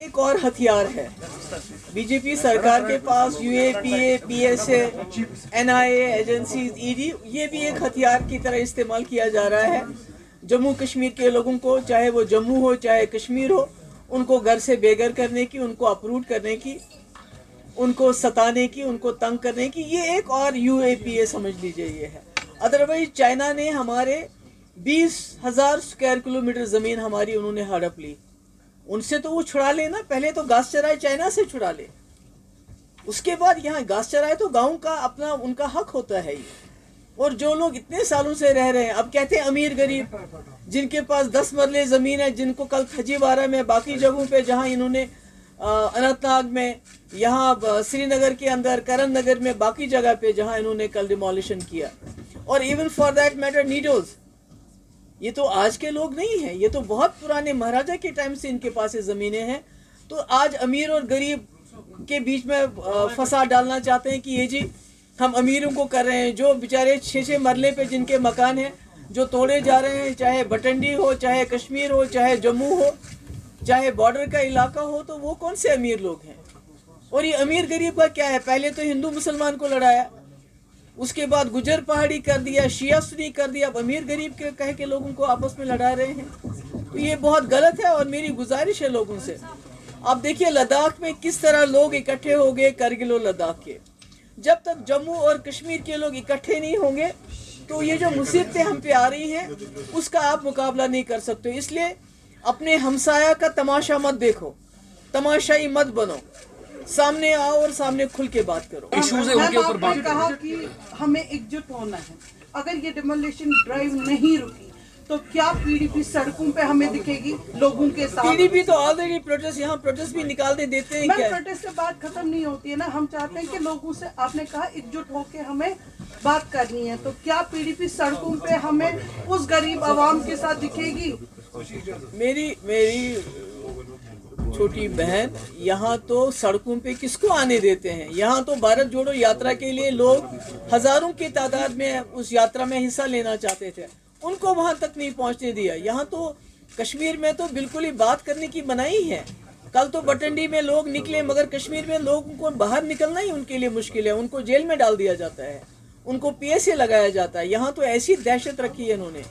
ایک اور ہتھیار ہے بی جے پی سرکار کے پاس، U A P A, P S A, N I A agencies, E D, یہ بھی ایک ہتھیار کی طرح استعمال کیا جا رہا ہے جموں کشمیر کے لوگوں کو، چاہے وہ جموں ہو چاہے کشمیر ہو، ان کو گھر سے بے گھر کرنے کی، ان کو اپروٹ کرنے کی، ان کو ستانے کی، ان کو تنگ کرنے کی، یہ ایک اور یو اے پی اے سمجھ لیجئے یہ ہے۔ ادروائز چائنا نے ہمارے 20,000 اسکوائر کلومیٹر زمین ہماری انہوں نے ہڑپ لی، ان سے تو وہ چھڑا لے نا، پہلے تو گھاس چرائے چائنا سے چھڑا لے، اس کے بعد یہاں گھاس چرائے تو گاؤں کا اپنا ان کا حق ہوتا ہے یہ۔ اور جو لوگ اتنے سالوں سے رہ رہے ہیں، اب کہتے ہیں امیر غریب، جن کے پاس 10 مرلے زمین ہے، جن کو کل کھجی بارہ میں باقی جگہوں پہ جہاں انہوں نے اننت ناگ میں، یہاں سری نگر کے اندر، کرن نگر میں، باقی جگہ پہ جہاں انہوں نے کل ڈیمولیشن کیا، اور ایون فار دیٹ میٹر نیڈوز، یہ تو آج کے لوگ نہیں ہیں، یہ تو بہت پرانے مہاراجہ کے ٹائم سے ان کے پاس یہ زمینیں ہیں۔ تو آج امیر اور غریب کے بیچ میں فساد ڈالنا چاہتے ہیں کہ یہ جی ہم امیروں کو کر رہے ہیں، جو بیچارے 6 مرلے پہ جن کے مکان ہیں جو توڑے جا رہے ہیں، چاہے بٹنڈی ہو، چاہے کشمیر ہو، چاہے جموں ہو، چاہے بارڈر کا علاقہ ہو، تو وہ کون سے امیر لوگ ہیں؟ اور یہ امیر غریب کا کیا ہے؟ پہلے تو ہندو مسلمان کو لڑایا، اس کے بعد گجر پہاڑی کر دیا، شیعہ سنی کر دیا، اب امیر غریب کے کہہ کے لوگوں کو آپس میں لڑا رہے ہیں، تو یہ بہت غلط ہے۔ اور میری گزارش ہے لوگوں سے، آپ دیکھیے لداخ میں کس طرح لوگ اکٹھے ہو گئے، کرگل و لداخ کے، جب تک جموں اور کشمیر کے لوگ اکٹھے نہیں ہوں گے تو یہ جو مصیبتیں ہم پہ آ رہی ہیں اس کا آپ مقابلہ نہیں کر سکتے۔ اس لیے اپنے ہمسایہ کا تماشا مت دیکھو، تماشائی مت بنو، سامنے آؤ اور سامنے کھل کے بات کرو۔ ایشوز ہیں ان کے اوپر بات کہا کہ ہمیں ایک جٹ ہونا ہے، اگر یہ ڈیمولیشن ڈرائیو نہیں رکی تو کیا پی ڈی پی سڑکوں پہ ہمیں دکھے گی لوگوں کے ساتھ؟ پی ڈی پی تو آلریڈی پروٹیسٹ، یہاں پروٹیسٹ بھی نکالتے دیتے ہیں کیا؟ پروٹیسٹ سے بات ختم نہیں ہوتی ہے نا، ہم چاہتے ہیں کہ لوگوں سے، آپ نے کہا ایک جٹ ہو کے ہمیں بات کرنی ہے، تو کیا پی ڈی پی سڑکوں پہ ہمیں اس غریب عوام کے ساتھ دکھے گی؟ میری چھوٹی بہن، یہاں تو سڑکوں پہ کس کو آنے دیتے ہیں؟ یہاں تو بھارت جوڑو یاترا کے لیے لوگ ہزاروں کی تعداد میں اس یاترا میں حصہ لینا چاہتے تھے، ان کو وہاں تک نہیں پہنچنے دیا۔ یہاں تو کشمیر میں تو بالکل ہی بات کرنے کی منائی ہے۔ کل تو بٹنڈی میں لوگ نکلے، مگر کشمیر میں لوگوں کو باہر نکلنا ہی ان کے لیے مشکل ہے، ان کو جیل میں ڈال دیا جاتا ہے، ان کو پی ایس اے لگایا جاتا ہے۔ یہاں تو ایسی دہشت رکھی ہے انہوں نے۔